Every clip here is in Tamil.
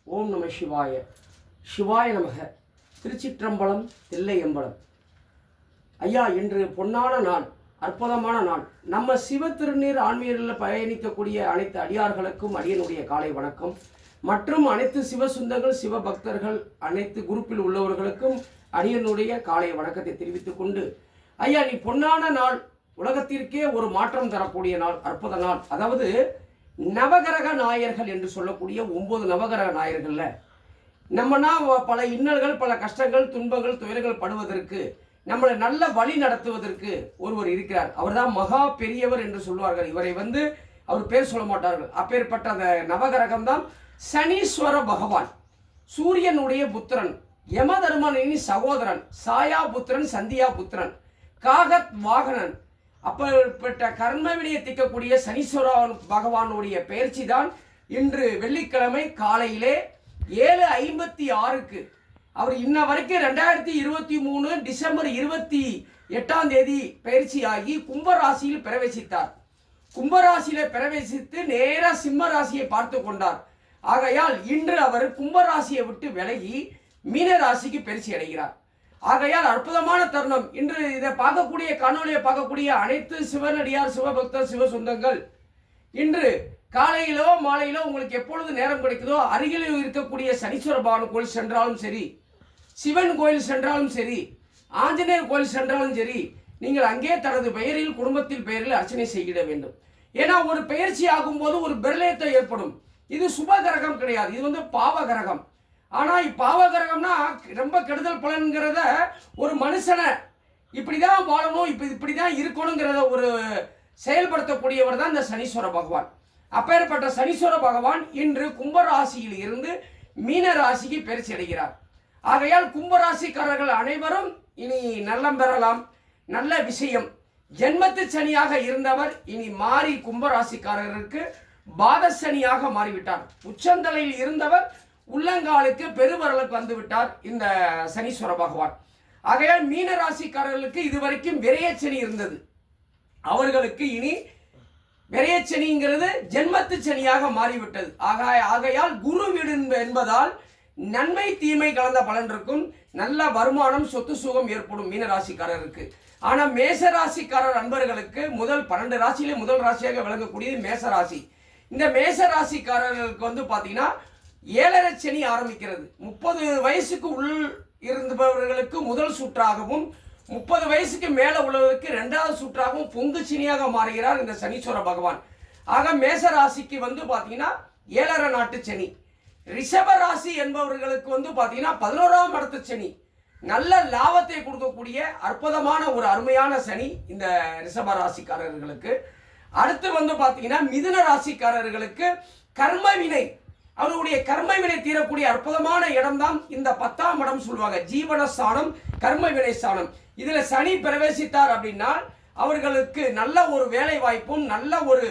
ஓம் நம சிவாய. சிவாய நமக. திருச்சிற்றம்பலம், தில்லையம்பலம். ஐயா, இன்று பொன்னான நாள், அற்புதமான நாள். நம்ம சிவ திருநீர் ஆன்மீகத்தில் பயணிக்கக்கூடிய அனைத்து அடியார்களுக்கும் அடியனுடைய காலை வணக்கம். மற்றும் அனைத்து சிவ சுந்தர்கள், சிவ பக்தர்கள், அனைத்து குரூப்பில் உள்ளவர்களுக்கும் அடியனுடைய காலை வணக்கத்தை தெரிவித்துக் கொண்டு, ஐயா, நீ பொன்னான நாள், உலகத்திற்கே ஒரு மாற்றம் தரக்கூடிய நாள், அற்புத நாள். அதாவது நவகிரக நாயர்கள் என்று சொல்லக்கூடிய 9 நவகிரக நாயர்கள்ல நம்மனா பல இன்னல்கள், பல கஷ்டங்கள், துன்பங்கள், துயரங்கள் படுவதற்கு, நம்மளை நல்ல வழி நடத்துவதற்கு ஒருவர் இருக்கிறார். அவர் தான் மகா பெரியவர் என்று சொல்வார்கள். இவரை அவர் பேர் சொல்ல மாட்டார்கள். அப்பேற்பட்ட அந்த நவகிரகம் தான் சனீஸ்வர பகவான், சூரியனுடைய புத்திரன், யமதர்மனின் சகோதரன், சாயா புத்திரன், சந்தியா புத்திரன், காகத் வாகனன். அப்பேற்பட்ட கர்மவினையை திக்கக்கூடிய சனீஸ்வர பகவானுடைய பயிற்சி தான் இன்று வெள்ளிக்கிழமை காலையிலே 7:56 அவர் இன்ன வரைக்கும் 2023 டிசம்பர் 28 பயிற்சியாகி கும்பராசியில் பிரவேசித்தார். கும்பராசியில பிரவேசித்து நேர சிம்ம ராசியை பார்த்து கொண்டார். ஆகையால் இன்று அவர் கும்பராசியை விட்டு விலகி மீன ராசிக்கு பயிற்சி அடைகிறார். ஆகையால் அற்புதமான தருணம். இன்று இதை பார்க்கக்கூடிய, காணொலியை பார்க்கக்கூடிய அனைத்து சிவனடியார், சிவபக்தர், சிவ சொந்தங்கள், இன்று காலையிலோ மாலையிலோ உங்களுக்கு எப்பொழுது நேரம் கிடைக்குதோ அருகில் இருக்கக்கூடிய சனீஸ்வர பகவான் கோயில் சென்றாலும் சரி, சிவன் கோயில் சென்றாலும் சரி, ஆஞ்சநேயர் கோயில் சென்றாலும் சரி, நீங்கள் அங்கே தனது பெயரில், குடும்பத்தில் பெயரில் அர்ச்சனை செய்திட வேண்டும். ஏன்னா ஒரு பயிற்சி ஆகும்போது ஒரு பிரளயத்தை ஏற்படும். இது சுப கிரகம் கிடையாது, இது பாவ கிரகம். ஆனால் பாவ கிரகம்னா ரொம்ப கெடுதல் பலன்கிறத ஒரு மனுஷனை இப்படிதான் வாழணும், இப்படிதான் இருக்கணுங்கிறத ஒரு செயல்படுத்தக்கூடியவர் தான் இந்த சனீஸ்வர பகவான். அப்பேற்பட்ட சனீஸ்வர பகவான் இன்று கும்பராசியில் இருந்து மீன ராசிக்கு பயிற்சி அடைகிறார். ஆகையால் கும்பராசிக்காரர்கள் அனைவரும் இனி நலம் பெறலாம். நல்ல விஷயம். ஜென்மத்து சனியாக இருந்தவர் இனி மாறி கும்பராசிக்காரருக்கு பாதசனியாக மாறிவிட்டார். உச்சந்தலையில் இருந்தவர் உள்ளங்காலுக்கு பெருவரலுக்கு வந்து விட்டார் இந்த சனீஸ்வர பகவான். ஆகையால் மீன ராசிக்காரர்களுக்கு இதுவரைக்கும் விரயச்சனி இருந்தது. அவர்களுக்கு இனி விரயச்சனிங்கிறது ஜென்மத்து சனியாக மாறிவிட்டது. ஆகையால் குரு வீடு என்பதால் நன்மை தீமை கலந்த பலன் இருக்கும். நல்ல வருமானம், சொத்து சுகம் ஏற்படும் மீன ராசிக்காரருக்கு. ஆனால் மேச ராசிக்காரர் அன்பர்களுக்கு 12 ராசியிலே முதல் ராசியாக விளங்கக்கூடியது மேச ராசி. இந்த மேச ராசிக்காரர்களுக்கு பார்த்தீங்கன்னா 7.5 சனி ஆரம்பிக்கிறது. 30 வயசுக்கு உள் இருந்தவர்களுக்கு முதல் சுற்றாகவும், 30 வயசுக்கு மேலே உள்ளவருக்கு 2வது சுற்றாகவும் பொங்கு சனியாக மாறுகிறார் இந்த சனீஸ்வர பகவான். ஆக மேச ராசிக்கு பார்த்தீங்கன்னா 7.5 நாட்டு சனி. ரிஷப ராசி என்பவர்களுக்கு பார்த்தீங்கன்னா 11ஆம் இடத்து சனி. நல்ல லாபத்தை கொடுக்கக்கூடிய அற்புதமான ஒரு அருமையான சனி இந்த ரிஷப ராசிக்காரர்களுக்கு. அடுத்து பார்த்தீங்கன்னா மிதுன ராசிக்காரர்களுக்கு கர்மவினை, அவருடைய கர்மவினை தீரக்கூடிய அற்புதமான இடம்தான் இந்த 10ஆம் இடம் சொல்லுவாங்க, ஜீவனஸ்தானம், கர்மவினை ஸ்தானம். இதுல சனி பிரவேசித்தார் அப்படின்னா அவர்களுக்கு நல்ல ஒரு வேலை வாய்ப்பும், நல்ல ஒரு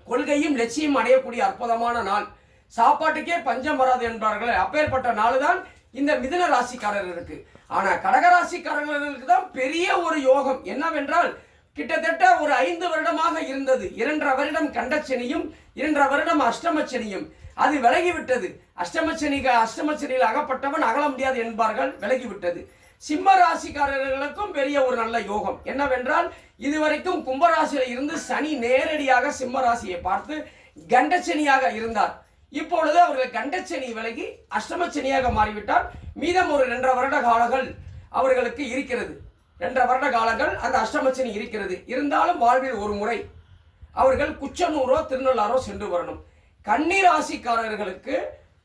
கொள்கையும், லட்சியம் அடையக்கூடிய அற்புதமான நாள். சாப்பாட்டுக்கே பஞ்சம் வராது என்பார்கள். அப்பேற்பட்ட நாள் தான் இந்த மிதுன ராசிக்காரர்களுக்கு. ஆனா கடகராசிக்காரர்களுக்கு தான் பெரிய ஒரு யோகம். என்னவென்றால் கிட்டத்தட்ட ஒரு 5 வருடமாக இருந்தது. 2.5 வருடம் கண்டச்சனியும் 2.5 வருடம் அஷ்டமச்சனியும் அது விலகிவிட்டது. அஷ்டமச்சனியில் அகப்பட்டவன் அகல முடியாது என்பார்கள், விலகிவிட்டது. சிம்ம ராசிக்காரர்களுக்கும் பெரிய ஒரு நல்ல யோகம். என்னவென்றால் இதுவரைக்கும் கும்பராசியில் இருந்து சனி நேரடியாக சிம்ம ராசியை பார்த்து கண்டச்சனியாக இருந்தார். இப்பொழுது அவர்கள் கண்டச்சனி விலகி அஷ்டமச்சனியாக மாறிவிட்டார். மீதம் ஒரு 2.5 வருட காலங்கள் அவர்களுக்கு இருக்கிறது. 2.5 வருட காலங்கள் அந்த அஷ்டமச்சனி இருக்கிறது. இருந்தாலும் வாழ்வில் ஒரு முறை அவர்கள் குச்சனூரோ திருநள்ளாரோ சென்று வரணும். கன்னி ராசிக்காரர்களுக்கு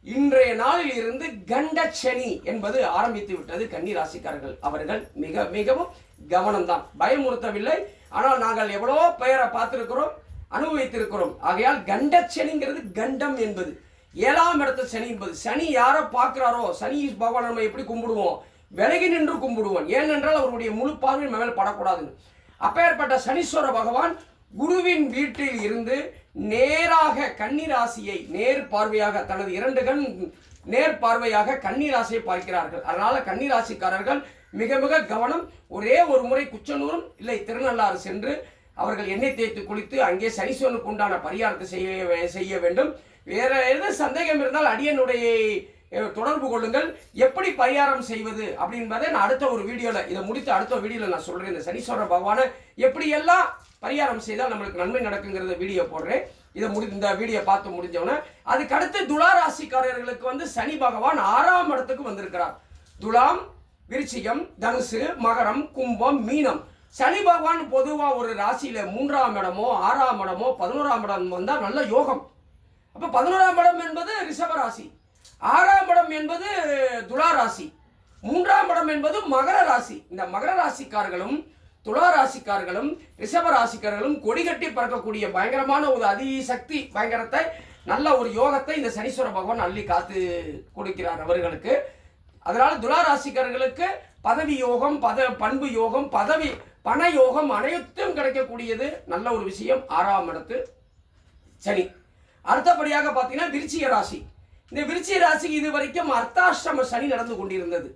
இன்றைய நாளில் இருந்து கண்டச்சனி என்பது ஆரம்பித்து விட்டது. கன்னி ராசிக்காரர்கள் அவர்கள் மிகவும் கவனம்தான், பயமுறுத்தவில்லை. ஆனால் நாங்கள் எவ்வளவோ பெயரை பார்த்திருக்கிறோம், அனுபவித்திருக்கிறோம். ஆகையால் கண்டச்சனிங்கிறது, கண்டம் என்பது 7ஆம் இடத்து சனி என்பது. சனி யாரை பார்க்கிறாரோ, சனி பகவான் நம்ம எப்படி கும்பிடுவோம், விலகி நின்று கும்பிடுவோம். ஏனென்றால் அவருடைய முழு பார்வை மேல் படக்கூடாதுன்னு. அப்பேற்பட்ட சனீஸ்வர பகவான் குருவின் வீட்டில் இருந்து நேராக கன்னி ராசியை நேர் பார்வையாக, தனது 2 கண் நேர் பார்வையாக கன்னி ராசியை பார்க்கிறார்கள். அதனால கன்னி ராசிக்காரர்கள் மிக கவனம். ஒரே ஒரு முறை குச்சனூரும் இல்லை திருநள்ளாறு சென்று அவர்கள் எண்ணெய் தேய்த்து குளித்து அங்கே சனீஸ்வரனுக்கு உண்டான பரிகாரத்தை செய்ய வேண்டும். வேற எது சந்தேகம் இருந்தால் அடியனுடைய தொடர்பு கொள்ளுங்கள். எப்படி பரிகாரம் செய்வது அப்படின்றதை நான் அடுத்த ஒரு வீடியோவில், இதை முடித்து அடுத்த வீடியோவில் நான் சொல்கிறேன். இந்த சனீஸ்வர பகவானை எப்படியெல்லாம் பரிகாரம் செய்தால் நம்மளுக்கு நன்மை நடக்குங்கிறத வீடியோ போடுறேன். இந்த வீடியோ பார்த்து முடிஞ்சவொன்னே அதுக்கு அடுத்து துலா ராசிக்காரர்களுக்கு வந்து சனி பகவான் 6ஆம் இடத்துக்கு வந்திருக்கிறார். துலாம், விருச்சிகம், தனுசு, மகரம், கும்பம், மீனம். சனி பகவான் பொதுவாக ஒரு ராசியில 3ஆம் இடமோ 6ஆம் இடமோ 11ஆம் இடம் வந்தால் நல்ல யோகம். அப்போ 11ஆம் இடம் என்பது ரிஷப ராசி, 6ஆம் இடம் என்பது துலா ராசி, 3ஆம் இடம் என்பது மகர ராசி. இந்த மகர ராசிக்காரர்களும் துலா ராசிக்காரர்களும் ரிஷப ராசிக்காரர்களும் கொடிகட்டி பறக்கக்கூடிய பயங்கரமான ஒரு அதிசக்தி பயங்கரத்தை, நல்ல ஒரு யோகத்தை இந்த சனீஸ்வர பகவான் அள்ளி காத்து கொடுக்கிறார் அவர்களுக்கு. அதனால துலா ராசிக்காரர்களுக்கு பதவி யோகம், பண்பு யோகம், பண யோகம் அனைத்தும் கிடைக்கக்கூடியது நல்ல ஒரு விஷயம் 6ஆம் இடத்து சனி. அடுத்தபடியாக பார்த்தீங்கன்னா விருச்சிக ராசி. இந்த விருச்சிக ராசி இது வரைக்கும் அர்த்தாஷ்டம சனி நடந்து கொண்டிருந்தது.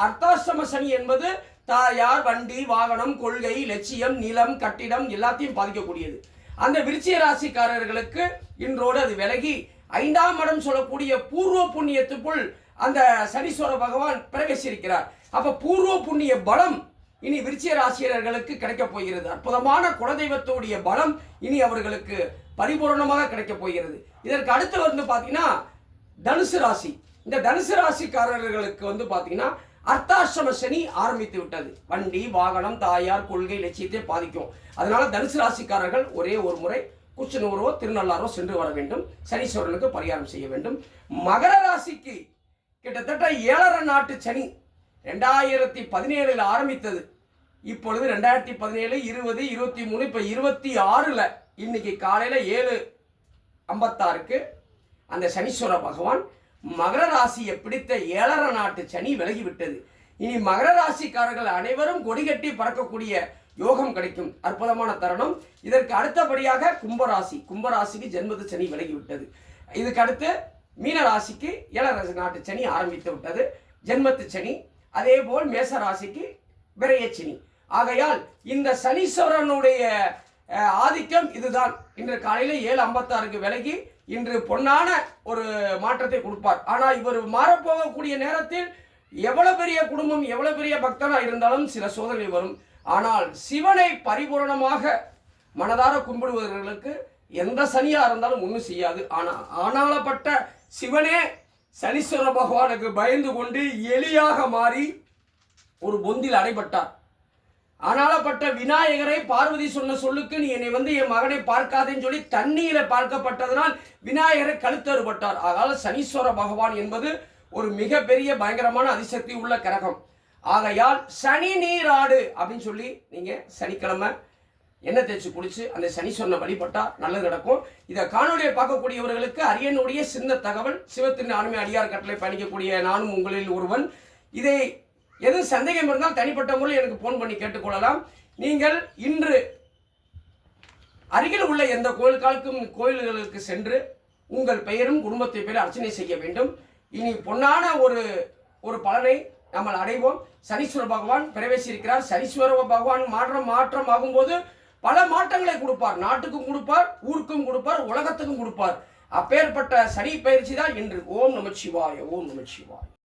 அர்த்தாஷ்டம சனி என்பது தாயார், வண்டி, வாகனம், கொள்கை, லட்சியம், நிலம், கட்டிடம் எல்லாத்தையும் பாதிக்கக்கூடியது. அந்த விருச்சிக ராசிக்காரர்களுக்கு இன்றோடு அது விலகி 5ஆம் இடம் சொல்லக்கூடிய பூர்வ புண்ணியத்துக்குள் அந்த சனீஸ்வர பகவான் பிரவேசிக்கிறார். அப்ப பூர்வ புண்ணிய பலம் இனி விருச்சிக ராசியர்களுக்கு கிடைக்கப் போகிறது. அற்புதமான குலதெய்வத்துடைய பலம் இனி அவர்களுக்கு பரிபூர்ணமாக கிடைக்கப் போகிறது. இதற்கு அடுத்து வந்து பார்த்தீங்கன்னா தனுசு ராசி. இந்த தனுசு ராசிக்காரர்களுக்கு வந்து பார்த்தீங்கன்னா அர்த்தாஷ்டம சனி ஆரம்பித்து விட்டது. வண்டி, வாகனம், தாயார், கொள்கை, லட்சியத்தை பாதிக்கும். அதனால தனுசு ராசிக்காரர்கள் ஒரே ஒரு முறை குச்சனூரோ திருநள்ளாரோ சென்று வர வேண்டும். சனீஸ்வரனுக்கு பரிகாரம் செய்ய வேண்டும். மகர ராசிக்கு கிட்டத்தட்ட 7.5 நாட்டு சனி 2017 ஆரம்பித்தது. இப்பொழுது 2017, 20, 23, இப்போ 26 இன்னைக்கு காலையில் 7:56 அந்த சனீஸ்வர பகவான் மகர ராசியை பிடித்த 7.5 நாட்டு சனி விலகிவிட்டது. இனி மகர ராசிக்காரர்கள் அனைவரும் கொடிகட்டி பறக்கக்கூடிய யோகம் கிடைக்கும். அற்புதமான தருணம். இதற்கு அடுத்தபடியாக கும்பராசிக்கு ஜென்மத்து சனி விலகிவிட்டது. இதுக்கு அடுத்து மீன ராசிக்கு 7.5 நாட்டு சனி ஆரம்பித்து விட்டது, ஜென்மத்து சனி. அதே போல் மேச ராசிக்கு விரைய சனி. ஆகையால் இந்த சனீஸ்வரனுடைய ஆதிக்கம் இதுதான். இன்று காலையில் 7:56 விலகி இன்று பொன்னான ஒரு மாற்றத்தை கொடுப்பார். ஆனால் இவர் மாறப்போகக்கூடிய நேரத்தில் எவ்வளவு பெரிய குடும்பம், எவ்வளவு பெரிய பக்தனா இருந்தாலும் சில சோதனை வரும். ஆனால் சிவனை பரிபூரணமாக மனதார கும்பிடுவர்களுக்கு எந்த சனியா இருந்தாலும் ஒன்றும் செய்யாது. ஆனாலப்பட்ட சிவனே சனீஸ்வர பகவானுக்கு பயந்து கொண்டு எலியாக மாறி ஒரு பொந்தில் அடைபட்டார். ஆனாலப்பட்ட விநாயகரை பார்வதி சொன்ன சொல்லுக்கு நீ என்னை வந்து என் மகனை பார்க்காதேன்னு சொல்லி தண்ணீரை பார்க்கப்பட்டதனால் விநாயகரை கழுத்தறுபட்டார். ஆகால சனீஸ்வர பகவான் என்பது ஒரு மிகப்பெரிய பயங்கரமான அதிசக்தி உள்ள கிரகம். ஆகையால் சனி நீராடு அப்படின்னு சொல்லி நீங்க சனிக்கிழமை எண்ணெய் தேய்ச்சி குளிச்சு அந்த சனீஸ்வரனை வழிபட்டா நல்லது நடக்கும். இதை காணொலியை பார்க்கக்கூடியவர்களுக்கு அரியனுடைய சின்ன தகவல். சிவத்தின் ஆண்மை அடியார் கட்டளை பயணிக்கக்கூடிய நானும் உங்களில் ஒருவன். இதை எதுவும் சந்தேகம் இருந்தால் தனிப்பட்ட முறையில் எனக்கு போன் பண்ணி கேட்டுக்கொள்ளலாம். நீங்கள் இன்று அருகில் உள்ள எந்த கோயில்களுக்கு சென்று உங்கள் பெயரும் குடும்பத்தை பெயர் அர்ச்சனை செய்ய வேண்டும். இனி பொன்னான ஒரு பலனை நம்ம அடைவோம். சனீஸ்வர பகவான் பிரவேசிக்கிறார். சனீஸ்வர பகவான் மாற்றம் ஆகும்போது பல மாற்றங்களை கொடுப்பார். நாட்டுக்கும் கொடுப்பார், ஊருக்கும் கொடுப்பார், உலகத்துக்கும் கொடுப்பார். அப்பேற்பட்ட சனி பயிற்சி தான் இன்று. ஓம் நமச்சிவாய, ஓம் நமச்சிவாய.